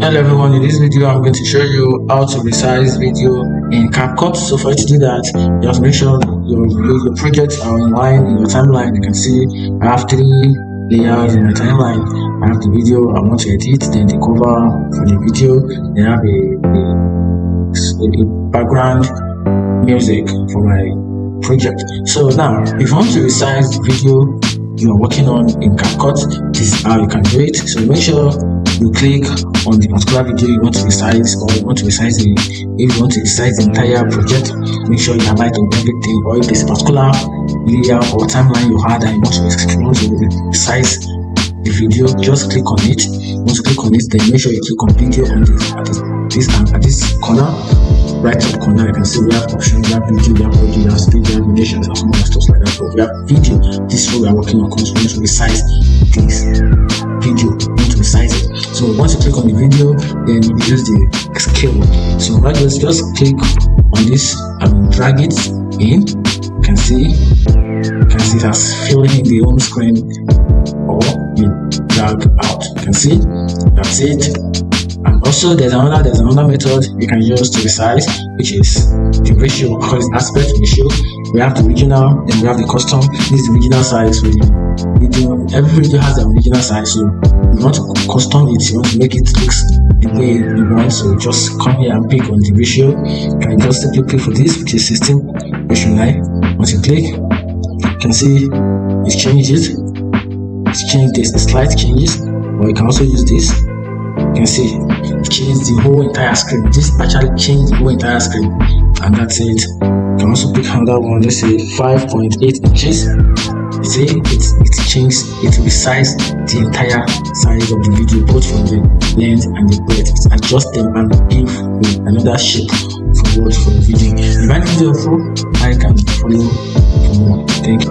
Hello everyone, in this video I'm going to show you how to resize video in CapCut. So for you to do that, you have to make sure your projects are in line in your timeline. You can see I have 3 layers in my timeline. I have the video I want to edit, then the cover for the video, then I have a background music for my project. So now, if you want to resize the video you are working on in CapCut, this is how you can do it. So make sure you click on the particular video you want to resize, or you want to resize if you want to resize the entire project, make sure you highlight on everything. Or if there's a particular layer or timeline you had and you want to resize the video, just click on it. Once you click on it, then make sure you click on video on at this corner, right top corner. You can see we have options, we have video, we have audio, we have speed, we have animations, and some other stuff like that. But we have video. This is what we are working on. Because we want to resize this video, we want to resize it. So once you click on the video, then you use the scale. So right, just click on this and drag it in. You can see it has filled in the home screen, or you drag out. You can see that's it. And also there's another method you can use to resize, which is the ratio, called aspect ratio. We have the original, then we have the custom. This is the original size. So every video has an original size, so you want to custom it, you want to make it look the way you want. So just come here and pick on the ratio. You can just simply click for this, which is 16:9. Once you click, you can see it changes. It's changed this, the slight changes. Or you can also use this. You can see it changed the whole entire screen. This actually changed the whole entire screen, and that's it. You can also pick another one, let's say 5.8 inches. You see, it changed, it resized the entire size of the video, both from the length and the breadth. It adjusts them and give another shape for the video. If I need helpful, I can follow for more. Thank you.